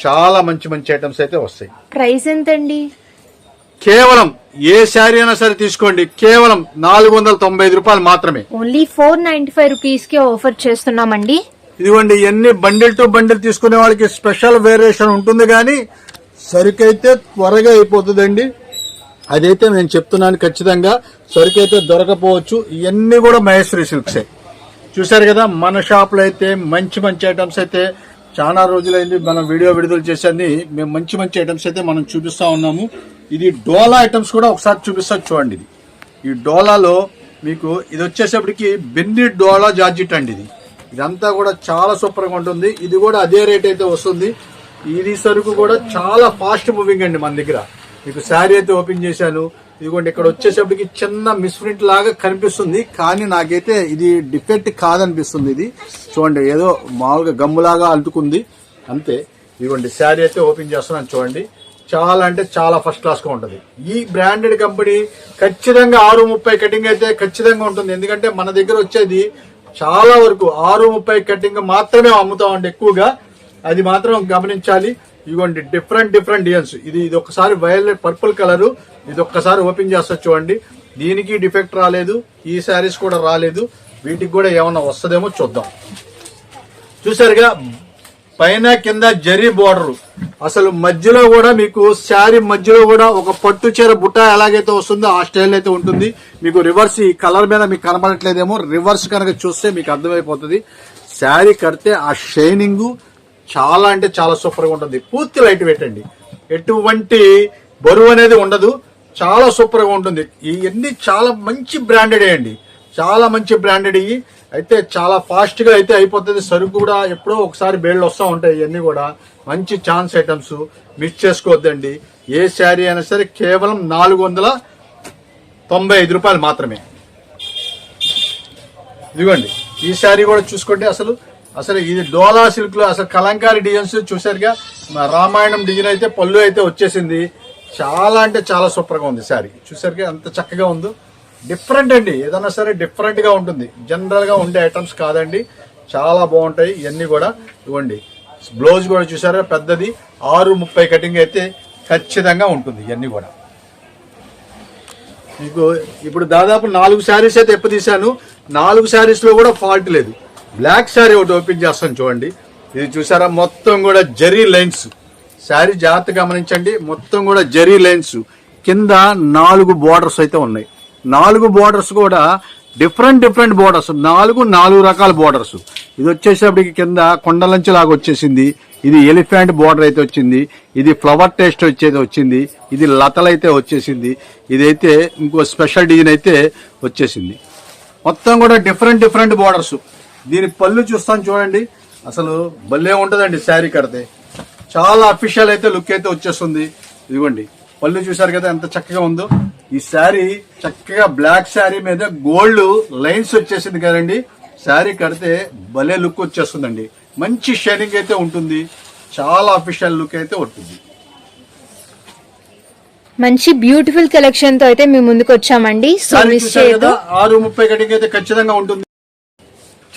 చాలా మంచి ఐటమ్స్ అయితే వస్తాయి. ప్రైస్ ఎంతండి? కేవలం ఏ శారీ అయినా సరే తీసుకోండి, కేవలం 495 రూపాయలు మాత్రమే. ఓన్లీ 495 రూపీస్ కి ఆఫర్ చేస్తున్నామండి. ఇదిగోండి, ఇవన్నీ బండిల్ టు బండిల్ తీసుకునే వాళ్ళకి స్పెషల్ వేరియేషన్ ఉంటుంది, కానీ సరుకు అయితే త్వరగా అయిపోతుందండి. అదైతే నేను చెప్తున్నాను, ఖచ్చితంగా సరుకు అయితే దొరకపోవచ్చు. ఇవన్నీ కూడా మహేశ్వరి సిల్క్సే. చూసారు కదా, మన షాప్ లో అయితే మంచి మంచి ఐటమ్స్ అయితే చాలా రోజులైంది మనం వీడియో విడుదల చేసేది. మేము మంచి మంచి ఐటమ్స్ అయితే మనం చూపిస్తా ఉన్నాము. ఇది డోలా ఐటమ్స్ కూడా ఒకసారి చూపిస్తా చూడండి. ఈ డోలాలో మీకు ఇది వచ్చేసప్పటికి బెన్ని డోలా జార్జిట్ అండి. ఇదంతా కూడా చాలా సూపర్ గా ఉంటుంది. ఇది కూడా అదే రేట్ అయితే వస్తుంది. ఇది సరుకు కూడా చాలా ఫాస్ట్ మూవింగ్ అండి మన దగ్గర. మీకు శారీ అయితే ఓపెన్ చేశాను. ఇదిగోండి, ఇక్కడ వచ్చేసప్పటికి చిన్న మిస్ప్రింట్ లాగా కనిపిస్తుంది, కానీ నాకైతే ఇది డిఫెక్ట్ కాదనిపిస్తుంది. ఇది చూడండి, ఏదో మామూలుగా గమ్ములాగా అంటుకుంది అంతే. ఇదిగోండి, శారీ అయితే ఓపెన్ చేస్తున్నాను చూడండి. చాలా అంటే చాలా ఫస్ట్ క్లాస్ గా ఉంటుంది. ఈ బ్రాండెడ్ కంపెనీ ఖచ్చితంగా 630 కటింగ్ అయితే ఖచ్చితంగా ఉంటుంది. ఎందుకంటే మన దగ్గర వచ్చేది చాలా వరకు 630 కటింగ్ మాత్రమే అమ్ముతామండి ఎక్కువగా. అది మాత్రం గమనించాలి. ఇదిగోండి, డిఫరెంట్ డిజైన్స్. ఇది ఒక్కసారి వైలెట్ పర్పుల్ కలర్. ఇది ఒక్కసారి ఓపెన్ చేస్తా చూడండి. దీనికి డిఫెక్ట్ రాలేదు, ఈ శారీస్ కూడా రాలేదు. వీటికి కూడా ఏమన్నా వస్తుందేమో చూద్దాం. చూసారుగా, పైన కింద జరీ బోర్డర్. అసలు మధ్యలో కూడా మీకు శారీ మధ్యలో కూడా ఒక పట్టు చీర బుట్ట ఎలాగైతే వస్తుందో ఆ స్టైల్ అయితే ఉంటుంది. మీకు రివర్స్ ఈ కలర్ మీద మీకు కనబడట్లేదేమో, రివర్స్ కనుక చూస్తే మీకు అర్థమైపోతుంది. శారీ కడితే ఆ షైనింగ్ చాలా అంటే చాలా సూపర్ గా ఉంటుంది. పూర్తి లైట్ వెయిట్ అండి, ఎటువంటి బరువు అనేది ఉండదు. చాలా సూపర్ గా ఉంటుంది. ఇవన్నీ చాలా మంచి బ్రాండెడ్ అండి, చాలా మంచి బ్రాండెడ్. ఇవి అయితే చాలా ఫాస్ట్ గా అయితే అయిపోతుంది. సరుకు కూడా ఎప్పుడో ఒకసారి బేళ్లు వస్తూ ఉంటాయి. ఇవన్నీ కూడా మంచి ఛాన్స్ ఐటమ్స్, మిస్ చేసుకోవద్దండి. ఏ శారీ అయినా సరే కేవలం 495 రూపాయలు మాత్రమే. ఇదిగోండి, ఈ శారీ కూడా చూసుకోండి. అసలు ఇది డోలా సిల్క్ లో అసలు కలంకారీ డిజైన్స్ చూసారుగా. రామాయణం డిజైన్ అయితే పళ్ళు అయితే వచ్చేసింది. చాలా అంటే చాలా సూపర్ గా ఉంది శారీ. చూసారుగా ఎంత చక్కగా ఉందో. డిఫరెంట్ అండి, ఏదైనా సరే డిఫరెంట్ గా ఉంటుంది. జనరల్ గా ఉండే ఐటమ్స్ కాదండి, చాలా బాగుంటాయి ఇవన్నీ కూడా. ఇవ్వండి, బ్లౌజ్ కూడా చూసారా పెద్దది. 630 కటింగ్ అయితే ఖచ్చితంగా ఉంటుంది. ఇవన్నీ కూడా మీకు ఇప్పుడు దాదాపు 4 శారీస్ అయితే ఎప్పుడు తీశాను. 4 శారీస్ లో కూడా ఫాల్ట్ లేదు. బ్లాక్ శారీ ఒకటి ఓపెన్ చేస్తాను చూడండి. ఇది చూసారా, మొత్తం కూడా జరీ లైన్స్. శారీ జాగ్రత్తగా గమనించండి, మొత్తం కూడా జరీ లైన్స్. కింద 4 బోర్డర్స్ అయితే ఉన్నాయి. 4 బోర్డర్స్ కూడా డిఫరెంట్ బోర్డర్స్. 4 రకాల బోర్డర్స్. ఇది వచ్చేసప్పటికి కింద కొండలంచి లాగా వచ్చేసింది. ఇది ఎలిఫెంట్ బోర్డర్ అయితే వచ్చింది. ఇది ఫ్లవర్ టేస్ట్ వచ్చేది వచ్చింది. ఇది లతలైతే వచ్చేసింది. ఇదైతే ఇంకో స్పెషల్ డిజైన్ అయితే వచ్చేసింది. మొత్తం కూడా డిఫరెంట్ బోర్డర్స్. దీని పళ్ళు చూస్తాను చూడండి. అసలు భలే ఉంటదండి శారీ కడితే. చాలా అఫీషియల్ అయితే లుక్ అయితే వచ్చేస్తుంది. ఇదిగోండి, పళ్ళు చూసారు కదా ఎంత చక్కగా ఉందో. ఈ శారీ చక్కగా బ్లాక్ శారీ మీద గోల్డ్ లైన్స్ వచ్చేసింది కదండి. శారీ కడితే భలే లుక్ వచ్చేస్తుందండి. మంచి షైనింగ్ అయితే ఉంటుంది. చాలా అఫీషియల్ లుక్ అయితే ఉంటుంది. మంచి బ్యూటిఫుల్ కలెక్షన్ తో అయితే మేము ముందుకు వచ్చామండి. సో మిస్ చేయదు. 630 కటింగ్ అయితే ఖచ్చితంగా ఉంటుంది.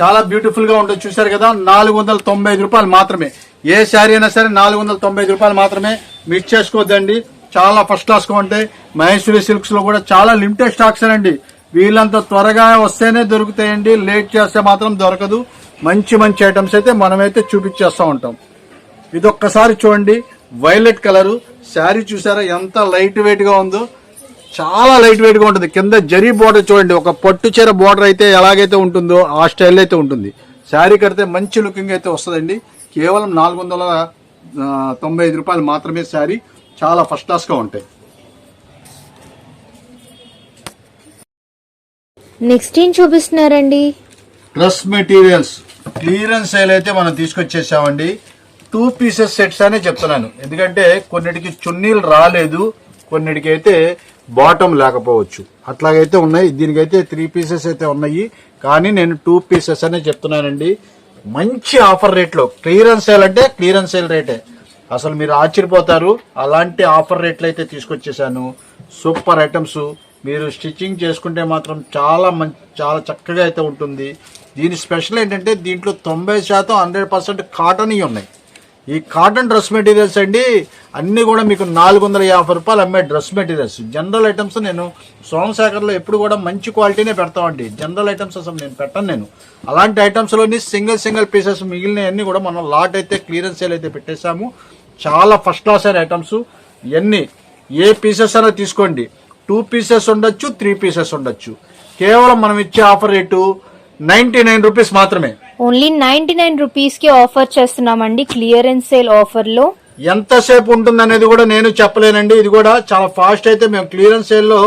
చాలా బ్యూటిఫుల్ గా ఉంటుంది. చూసారు కదా, 495 రూపాయలు మాత్రమే. ఏ శారీ అయినా సరే 495 రూపాయలు మాత్రమే. మిస్ చేసుకోవద్దండి. చాలా ఫస్ట్ క్లాస్ గా ఉంటాయి. మహేశ్వరి సిల్క్స్ లో కూడా చాలా లిమిటెడ్ స్టాక్స్ అండి. వీళ్ళంతా త్వరగా వస్తేనే దొరుకుతాయండి, లేట్ చేస్తే మాత్రం దొరకదు. మంచి ఐటమ్స్ అయితే మనమైతే చూపించేస్తా ఉంటాం. ఇది ఒక్కసారి చూడండి, వైలెట్ కలర్ శారీ చూసారా ఎంత లైట్ వెయిట్ గా ఉందో. చాలా లైట్ వెయిట్ గా ఉంటుంది. కింద జరీ బోర్డర్ చూడండి, ఒక పట్టు చీర బోర్డర్ అయితే ఎలాగైతే ఉంటుందో ఆ స్టైల్ అయితే ఉంటుంది. శారీ కడితే మంచి లుకింగ్ అయితే వస్తుందండి. కేవలం 495 రూపాయలు మాత్రమే శారీ. చాలా ఫస్ట్ క్లాస్ గా ఉంటాయి. నెక్స్ట్ ఏం చూపిస్తున్నారండి? డ్రెస్ మెటీరియల్స్ క్లియరెన్స్ సేల్ అయితే మనం తీసుకొచ్చేసామండి. 2 పీసెస్ సెట్స్ అనే చెప్తున్నాను, ఎందుకంటే కొన్నిటికి చున్నీలు రాలేదు, కొన్నిటికి అయితే బాటమ్ లేకపోవచ్చు. అట్లాగైతే ఉన్నాయి. దీనికైతే 3 పీసెస్ అయితే ఉన్నాయి, కానీ నేను 2 పీసెస్ అనే చెప్తున్నానండి. మంచి ఆఫర్ రేట్లో. క్లియరెన్స్ సేల్ అంటే క్లియరెన్స్ సేల్ రేటే. అసలు మీరు ఆశ్చర్యపోతారు. అలాంటి ఆఫర్ రేట్లు అయితే తీసుకొచ్చేసాను. Super items. మీరు స్టిచ్చింగ్ చేసుకుంటే మాత్రం చాలా చక్కగా అయితే ఉంటుంది. దీని స్పెషల్ ఏంటంటే దీంట్లో 90% 100% కాటన్ ఉన్నాయి. ఈ కాటన్ డ్రెస్ మెటీరియల్స్ అండి అన్ని కూడా మీకు 450 రూపాయలు అమ్మే డ్రెస్ మెటీరియల్స్. జనరల్ ఐటమ్స్ నేను సోమశేఖర్లో ఎప్పుడు కూడా మంచి క్వాలిటీనే పెడతామండి. జనరల్ ఐటమ్స్ అసలు నేను పెట్టను. నేను అలాంటి ఐటమ్స్లోని సింగిల్ పీసెస్ మిగిలినవన్నీ కూడా మనం లాట్ అయితే క్లియరెన్స్ సేల్ అయితే పెట్టేశాము. చాలా ఫస్ట్ క్లాస్ అయిన ఐటమ్స్ ఇవన్నీ. ఏ పీసెస్ అయినా తీసుకోండి, 2 పీసెస్ ఉండొచ్చు, 3 పీసెస్ ఉండొచ్చు. కేవలం మనం ఇచ్చే ఆఫర్ రేటు 99 రూపీస్ మాత్రమే. ఓన్లీ 99 రూపీస్ కి ఆఫర్ చేస్తున్నామండి క్లియరెన్స్ సేల్ ఆఫర్ లో. ఎంతసేపు ఉంటుంది అనేది కూడా నేను చెప్పలేనండి. ఇది కూడా చాలా ఫాస్ట్ అయితే మేము క్లియరెన్స్ సేల్ లో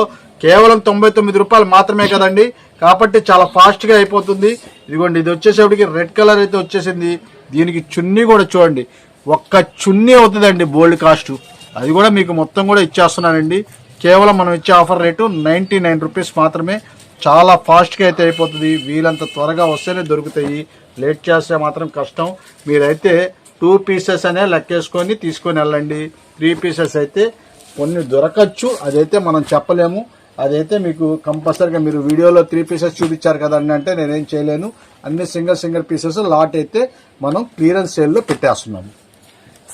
కేవలం 99 రూపాయలు మాత్రమే కదండి, కాబట్టి చాలా ఫాస్ట్ గా అయిపోతుంది. ఇదిగోండి, ఇది వచ్చేసేపటికి రెడ్ కలర్ అయితే వచ్చేసింది. దీనికి చున్నీ కూడా చూడండి, ఒక్క చున్నీ అవుతుందండి బోల్డ్ కాస్ట్. అది కూడా మీకు మొత్తం కూడా ఇచ్చేస్తున్నానండి. కేవలం మనం ఇచ్చే ఆఫర్ రేటు 99 రూపీస్ మాత్రమే. చాలా ఫాస్ట్గా అయితే అయిపోతుంది. వీలంత త్వరగా వస్తేనే దొరుకుతాయి, లేట్ చేస్తే మాత్రం కష్టం. మీరైతే 2 పీసెస్ అనే లెక్కేసుకొని తీసుకొని వెళ్ళండి. 3 పీసెస్ అయితే కొన్ని దొరకచ్చు, అదైతే మనం చెప్పలేము. అదైతే మీకు కంపల్సరీగా మీరు వీడియోలో 3 పీసెస్ చూపించారు కదండి అంటే నేనేం చేయలేను. అన్ని సింగిల్ పీసెస్ లాట్ అయితే మనం క్లియరెన్స్ సేల్లో పెట్టేస్తున్నాము.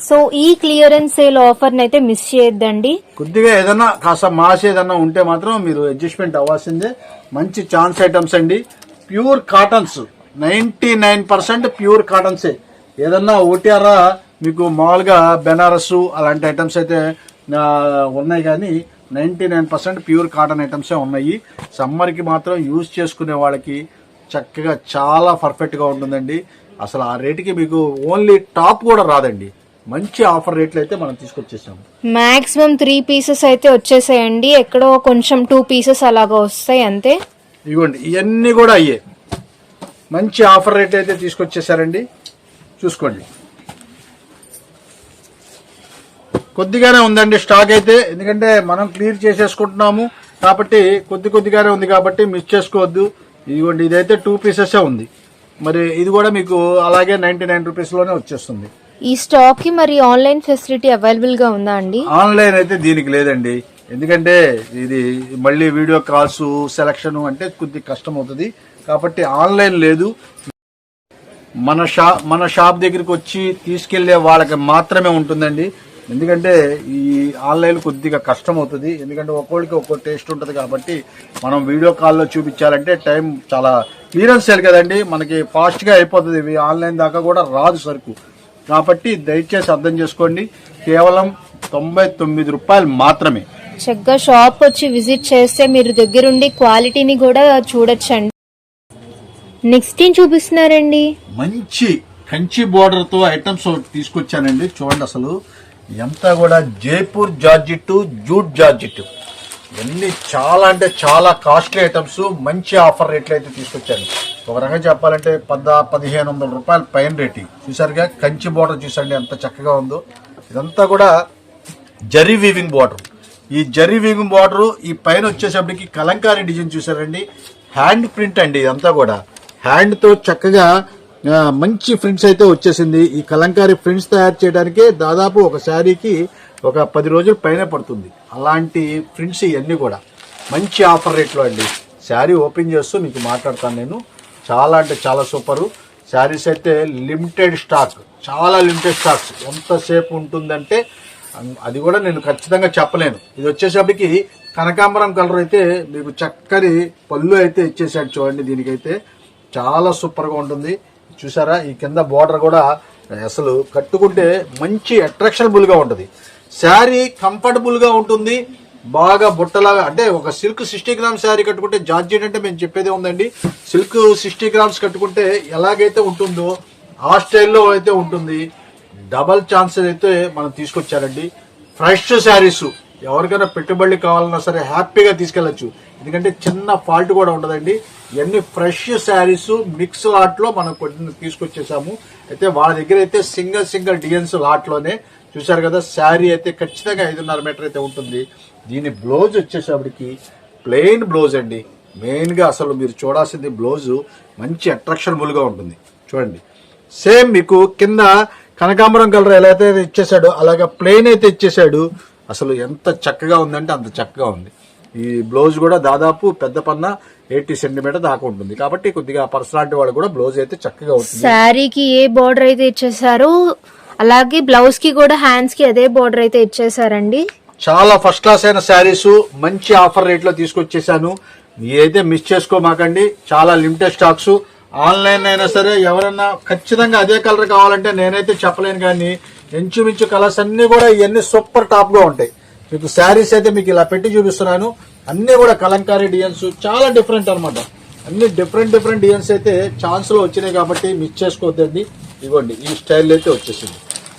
సో ఈ క్లియరెన్స్ సేల్ ఆఫర్ అయితే మిస్ చేయొద్దండి. కొద్దిగా ఏదన్నా కాస్త మాస్ ఏదన్నా ఉంటే మాత్రం మీరు అడ్జస్ట్మెంట్ అవ్వాల్సిందే. మంచి ఛాన్స్ ఐటమ్స్ అండి, ప్యూర్ కాటన్స్, 99% ప్యూర్ కాటన్సే. ఏదన్నా ఓటీఆర్ మీకు మామూలుగా బెనారస్ అలాంటి ఐటమ్స్ అయితే ఉన్నాయి, కానీ 99% ప్యూర్ కాటన్ ఐటమ్సే ఉన్నాయి. సమ్మర్కి మాత్రం యూజ్ చేసుకునే వాళ్ళకి చక్కగా చాలా పర్ఫెక్ట్గా ఉంటుందండి. అసలు ఆ రేటుకి మీకు ఓన్లీ టాప్ కూడా రాదండి. మంచి ఆఫర్ రేట్లు అయితే మనం తీసుకొచ్చేసాము. మాక్సిమం 3 పీసెస్ అయితే వచ్చేసాయండి, ఎక్కడో కొంచెం 2 పీసెస్ అలాగా వస్తాయి అంతే. ఇవ్వండి, ఇవన్నీ కూడా అయ్యే మంచి ఆఫర్ రేట్ అయితే తీసుకొచ్చేసారండి. చూసుకోండి, కొద్దిగానే ఉందండి స్టాక్ అయితే, ఎందుకంటే మనం క్లియర్ చేసేసుకుంటున్నాము కాబట్టి కొద్దిగానే ఉంది కాబట్టి మిస్ చేసుకోవద్దు. ఇదిగోండి, ఇదైతే 2 పీసెస్ ఉంది. మరి ఇది కూడా మీకు అలాగే 99 రూపీస్లోనే వచ్చేస్తుంది. ఈ స్టాక్ కి మరి ఆన్లైన్ ఫెసిలిటీ అవైలబుల్ గా ఉందా అండి? ఆన్లైన్ అయితే దీనికి లేదండి, ఎందుకంటే ఇది మళ్ళీ వీడియో కాల్స్ సెలక్షన్ అంటే కొద్దిగా కష్టం అవుతుంది కాబట్టి ఆన్లైన్ లేదు. మన షాప్ దగ్గరికి వచ్చి తీసుకెళ్లే వాళ్ళకి మాత్రమే ఉంటుందండి. ఎందుకంటే ఈ ఆన్లైన్ కొద్దిగా కష్టం అవుతుంది, ఎందుకంటే ఒక్కొక్కరికి ఒక్కో టేస్ట్ ఉంటుంది కాబట్టి మనం వీడియో కాల్లో చూపించాలంటే టైం చాలా క్లియరెన్స్ సేల్ కదండి, మనకి ఫాస్ట్గా అయిపోతుంది. ఇవి ఆన్లైన్ దాకా కూడా రాదు సరుకు, కాబట్టి దయచేసి అర్థం చేసుకోండి. కేవలం 99 రూపాయలు మాత్రమే. చక్కగా షాప్ వచ్చి విజిట్ చేస్తే మీరు దగ్గరుండి క్వాలిటీని కూడా చూడొచ్చండి. నెక్స్ట్ ఏం చూపిస్తున్నారండి? మంచి కంచి బోర్డర్ తో ఐటమ్స్ తీసుకొచ్చానండి. చూడండి, అసలు ఎంత కూడా జైపూర్ జార్జిట్, జూట్ జార్జిట్, ఇవన్నీ చాలా అంటే చాలా కాస్ట్లీ ఐటమ్స్. మంచి ఆఫర్ రేట్లు అయితే తీసుకొచ్చాను. ఒక రకంగా చెప్పాలంటే 1500 రూపాయలు పైన రేటు. చూసారుగా, కంచి బోర్డర్ చూసండి ఎంత చక్కగా ఉందో. ఇదంతా కూడా జరీ వీవింగ్ బోర్డర్. ఈ జరీ వీవింగ్ బోర్డర్ ఈ పైన వచ్చేసప్పటికి కలంకారీ డిజైన్ చూసారండి. హ్యాండ్ ప్రింట్ అండి, ఇదంతా కూడా హ్యాండ్ తో చక్కగా మంచి ప్రింట్స్ అయితే వచ్చేసింది. ఈ కలంకారీ ప్రింట్స్ తయారు చేయడానికి దాదాపు ఒక శారీకి ఒక 10 రోజుల పైన పడుతుంది. అలాంటి ప్రింట్స్ ఇవన్నీ కూడా మంచి ఆఫర్ రేట్లో అండి. శారీ ఓపెన్ చేస్తూ మీకు మాట్లాడతాను నేను. చాలా అంటే చాలా సూపరు. శారీస్ అయితే లిమిటెడ్ స్టాక్, చాలా లిమిటెడ్ స్టాక్స్. ఎంతసేపు ఉంటుందంటే అది కూడా నేను ఖచ్చితంగా చెప్పలేను. ఇది వచ్చేసరికి కనకాంబరం కలర్ అయితే మీకు చక్కని పళ్ళు అయితే ఇచ్చేసాడు. చూడండి, దీనికైతే చాలా సూపర్గా ఉంటుంది. చూసారా, ఈ కింద బోర్డర్ కూడా అసలు కట్టుకుంటే మంచి అట్రాక్షనబుల్గా ఉంటుంది. శారీ కంఫర్టబుల్గా ఉంటుంది, బాగా బుట్టలాగా. అంటే ఒక సిల్క్ 60 గ్రామ్స్ శారీ కట్టుకుంటే, జార్జెట్ అంటే మేము చెప్పేదే ఉందండి, సిల్క్ 60 గ్రామ్స్ కట్టుకుంటే ఎలాగైతే ఉంటుందో ఆ స్టైల్లో అయితే ఉంటుంది. డబల్ ఛాన్సెస్ అయితే మనం తీసుకొచ్చారండి. ఫ్రెష్ శారీస్ ఎవరికైనా పెట్టుబడి కావాలన్నా సరే హ్యాపీగా తీసుకెళ్లొచ్చు, ఎందుకంటే చిన్న ఫాల్ట్ కూడా ఉండదండి. ఇవన్నీ ఫ్రెష్ శారీస్ మిక్స్ లాట్ లో మనం కొన్ని తీసుకొచ్చేసాము. అయితే వాళ్ళ దగ్గర అయితే సింగిల్ డిజైన్స్ లాట్ లోనే చూసారు కదా. శారీ అయితే ఖచ్చితంగా 5.5 మీటర్ అయితే ఉంటుంది. దీని బ్లౌజ్ వచ్చేసరికి ప్లెయిన్ బ్లౌజ్ అండి. మెయిన్ గా అసలు మీరు చూడాల్సింది బ్లౌజ్ మంచి అట్రాక్షనబుల్ గా ఉంటుంది. చూడండి, సేమ్ మీకు కింద కనకాంబరం కలర్ ఎలా అయితే ఇచ్చేసాడో అలాగే ప్లెయిన్ అయితే ఇచ్చేసాడు. అసలు ఎంత చక్కగా ఉందంటే అంత చక్కగా ఉంది. ఈ బ్లౌజ్ కూడా దాదాపు పెద్ద పన్న 80 సెంటీమీటర్ దాకా ఉంటుంది, కాబట్టి కొద్దిగా పర్సనాలిటీ వాళ్ళు కూడా బ్లౌజ్ అయితే చక్కగా ఉంటుంది. శారీకి ఏ బార్డర్ అయితే ఇచ్చేసారో అలాగే బ్లౌజ్ కి కూడా హ్యాండ్స్ కి అదే బోర్డర్ అయితే ఇచ్చేసారండి. చాలా ఫస్ట్ క్లాస్ అయిన శారీస్ మంచి ఆఫర్ రేట్ లో తీసుకొచ్చేసాను. మీరైతే మిస్ చేసుకోమాకండి. చాలా లిమిటెడ్ స్టాక్స్. ఆన్లైన్ అయినా సరే ఎవరన్నా ఖచ్చితంగా అదే కలర్ కావాలంటే నేనైతే చెప్పలేను, కానీ ఇంచుమించు కలర్స్ అన్ని కూడా ఇవన్నీ సూపర్ టాప్ గా ఉంటాయి. మీకు శారీస్ అయితే మీకు ఇలా పెట్టి చూపిస్తున్నాను. అన్ని కూడా కలంకారీ డిజైన్స్ చాలా డిఫరెంట్ అనమాట. అన్ని డిఫరెంట్ డిజైన్స్ అయితే ఛాన్స్ లో వచ్చినాయి కాబట్టి మిస్ చేసుకోవద్దండి. ఇవ్వండి ఈ స్టైల్ అయితే వచ్చేసింది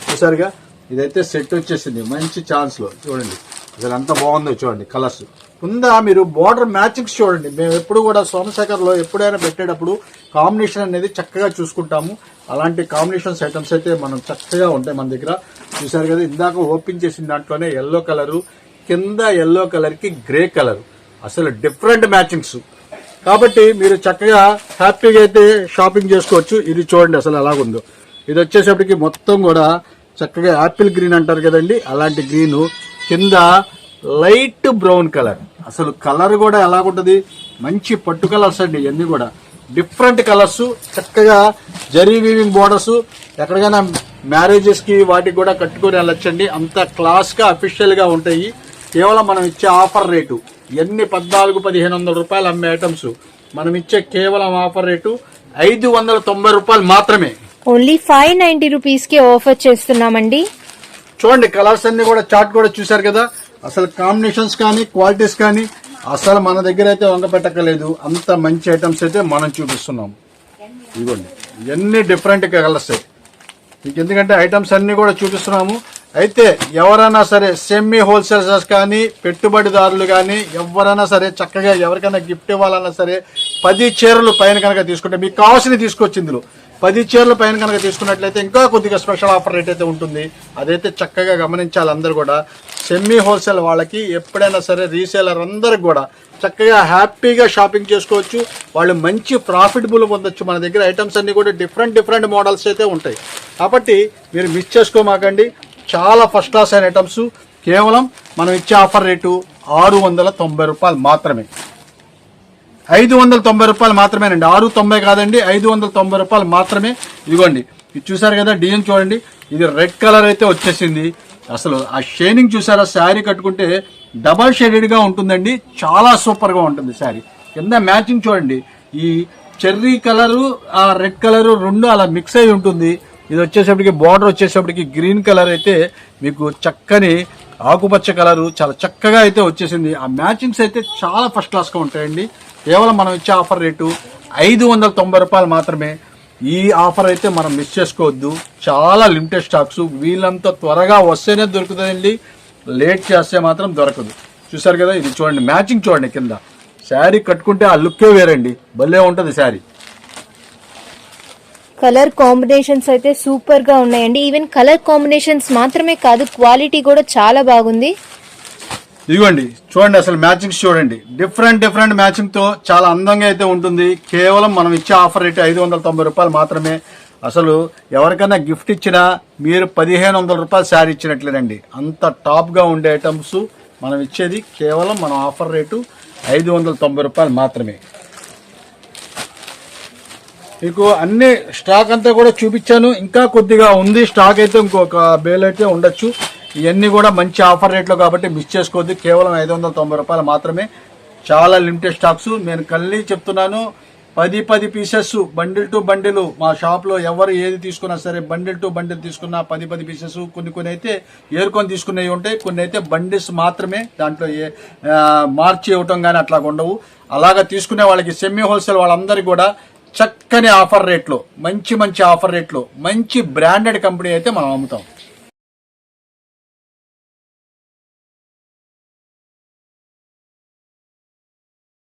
చూసారుగా. ఇదైతే సెట్ వచ్చేసింది మంచి ఛాన్స్ లో. చూడండి అసలు ఎంత బాగుందో చూడండి కలర్స్. కింద మీరు బోర్డర్ మ్యాచింగ్స్ చూడండి. మేము ఎప్పుడు కూడా సోమశేఖర్ లో ఎప్పుడైనా పెట్టేటప్పుడు కాంబినేషన్ అనేది చక్కగా చూసుకుంటాము. అలాంటి కాంబినేషన్స్ ఐటమ్స్ అయితే మనం చక్కగా ఉంటాయి మన దగ్గర. చూసారు కదా ఇందాక ఓపెన్ చేసిన దాంట్లోనే ఎల్లో కలర్, కింద ఎల్లో కలర్ కి గ్రే కలర్, అసలు డిఫరెంట్ మ్యాచింగ్స్ కాబట్టి మీరు చక్కగా హ్యాపీగా అయితే షాపింగ్ చేసుకోవచ్చు. ఇది చూడండి అసలు ఎలాగుందో. ఇది వచ్చేసప్పటికి మొత్తం కూడా చక్కగా యాపిల్ గ్రీన్ అంటారు కదండి, అలాంటి గ్రీన్, కింద లైట్ బ్రౌన్ కలర్. అసలు కలర్ కూడా ఎలాగుంటది, మంచి పట్టు కలర్స్ అండి. ఇవన్నీ కూడా డిఫరెంట్ కలర్స్, చక్కగా జరీ వీవింగ్ బోర్డర్స్. ఎక్కడికైనా మ్యారేజెస్ కి వాటికి కూడా కట్టుకుని వెళ్ళొచ్చండి. అంత క్లాస్ గా అఫీషియల్ గా ఉంటాయి. కేవలం మనం ఇచ్చే ఆఫర్ రేటు ఎన్ని 1400-1500 రూపాయలు అమ్మే ఐటమ్స్ మనం ఇచ్చే కేవలం ఆఫర్ రేటు 590 రూపాయలు మాత్రమే. ఓన్లీ 590 రూపీస్ కి ఆఫర్ చేస్తున్నామండి. చూడండి కలర్స్ అన్ని కూడా చార్ట్ కూడా చూసారు కదా. అసలు కాంబినేషన్స్ కానీ క్వాలిటీస్ కానీ అసలు మన దగ్గర అయితే వంక పెట్టక్కలేదు. అంత మంచి ఐటమ్స్ అయితే మనం చూపిస్తున్నాం. ఇదిగోండి ఇవన్నీ డిఫరెంట్ కలర్స్ మీకు, ఎందుకంటే ఐటమ్స్ అన్ని కూడా చూపిస్తున్నాము. అయితే ఎవరైనా సరే సెమీ హోల్సేలర్స్ కానీ పెట్టుబడిదారులు కానీ ఎవరైనా సరే చక్కగా ఎవరికైనా గిఫ్ట్ ఇవ్వాలన్నా సరే 10 చీరలు పైన కనుక తీసుకుంటే మీకు కావాల్సిన తీసుకోవచ్చు. ఇందులో 10 చీరల పైన కనుక తీసుకున్నట్లయితే ఇంకా కొద్దిగా స్పెషల్ ఆఫర్ రేట్ అయితే ఉంటుంది. అదైతే చక్కగా గమనించాలి అందరు కూడా. సెమీ హోల్సేల్ వాళ్ళకి ఎప్పుడైనా సరే రీసేలర్ అందరికి కూడా చక్కగా హ్యాపీగా షాపింగ్ చేసుకోవచ్చు. వాళ్ళు మంచి ప్రాఫిటబుల్ పొందొచ్చు. మన దగ్గర ఐటమ్స్ అన్ని కూడా డిఫరెంట్ మోడల్స్ అయితే ఉంటాయి కాబట్టి మీరు మిస్ చేసుకోమాకండి. చాలా ఫస్ట్ క్లాస్ అయిన ఐటమ్స్ కేవలం మనం ఇచ్చే ఆఫర్ రేటు 690 రూపాయలు మాత్రమే. 590 రూపాయలు మాత్రమేనండి. 690 కాదండి, 590 రూపాయలు మాత్రమే. ఇదిగోండి ఇది చూసారు కదా డిజైన్ చూడండి. ఇది రెడ్ కలర్ అయితే వచ్చేసింది. అసలు ఆ షైనింగ్ చూసారా, శారీ కట్టుకుంటే డబల్ షేడెడ్ గా ఉంటుందండి. చాలా సూపర్ గా ఉంటుంది శారీ. కింద మ్యాచింగ్ చూడండి, ఈ చెర్రీ కలరు ఆ రెడ్ కలరు రెండు అలా మిక్స్ అయి ఉంటుంది. ఇది వచ్చేసప్పటికి బార్డర్ వచ్చేసప్పటికి గ్రీన్ కలర్ అయితే మీకు చక్కని ఆకుపచ్చ కలరు చాలా చక్కగా అయితే వచ్చేసింది. ఆ మ్యాచింగ్స్ అయితే చాలా ఫస్ట్ క్లాస్ గా ఉంటాయండి. కేవలం మనం ఇచ్చే ఆఫర్ రేటు 590 రూపాయలు మాత్రమే. ఈ ఆఫర్ అయితే మనం మిస్ చేసుకోవద్దు. చాలా లిమిటెడ్ స్టాక్స్, వీళ్ళంతా త్వరగా వస్తేనే దొరుకుతుందండి, లేట్ చేస్తే మాత్రం దొరకదు. చూసారు కదా ఇది చూడండి మ్యాచింగ్ చూడండి. కింద శారీ కట్టుకుంటే ఆ లుక్కే వేరండి, భలే ఉంటుంది శారీ. కలర్ కాంబినేషన్స్ అయితే సూపర్ గా ఉన్నాయండి. ఈవెన్ కలర్ కాంబినేషన్స్ మాత్రమే కాదు, క్వాలిటీ కూడా చాలా బాగుంది. ఇదిగోండి చూడండి అసలు మ్యాచింగ్స్ చూడండి, డిఫరెంట్ మ్యాచింగ్ తో చాలా అందంగా అయితే ఉంటుంది. కేవలం మనం ఇచ్చే ఆఫర్ రేట్ 590 రూపాయలు మాత్రమే. అసలు ఎవరికైనా గిఫ్ట్ ఇచ్చినా మీరు 1500 రూపాయలు శారీ ఇచ్చినట్లేనండి. అంత టాప్ గా ఉండే ఐటమ్స్ మనం ఇచ్చేది కేవలం మన ఆఫర్ రేటు 590 రూపాయలు మాత్రమే. మీకు అన్ని స్టాక్ అంతా కూడా చూపించాను, ఇంకా కొద్దిగా ఉంది స్టాక్ అయితే, ఇంకొక బేల్ అయితే ఉండొచ్చు. ఇవన్నీ కూడా మంచి ఆఫర్ రేట్లో కాబట్టి మిస్ చేసుకోవద్దు. కేవలం 590 రూపాయలు మాత్రమే. చాలా లిమిటెడ్ స్టాక్స్. నేను కళ్ళీ చెప్తున్నాను, 10 పీసెస్ బండిల్ టు బండిల్ మా షాప్ లో ఎవరు ఏది తీసుకున్నా సరే బండిల్ టు బండిల్ తీసుకున్నా 10 పీసెస్. కొన్ని అయితే ఏరుకొని తీసుకునేవి ఉంటాయి, కొన్ని అయితే బండిల్స్ మాత్రమే, దాంట్లో మార్చి ఇవ్వటం కానీ అట్లా ఉండవు. అలాగా తీసుకునే వాళ్ళకి సెమీ హోల్సేల్ వాళ్ళందరికీ కూడా చక్కని ఆఫర్ రేట్లో మంచి ఆఫర్ రేట్లో మంచి బ్రాండెడ్ కంపెనీ అయితే మనం అమ్ముతాం.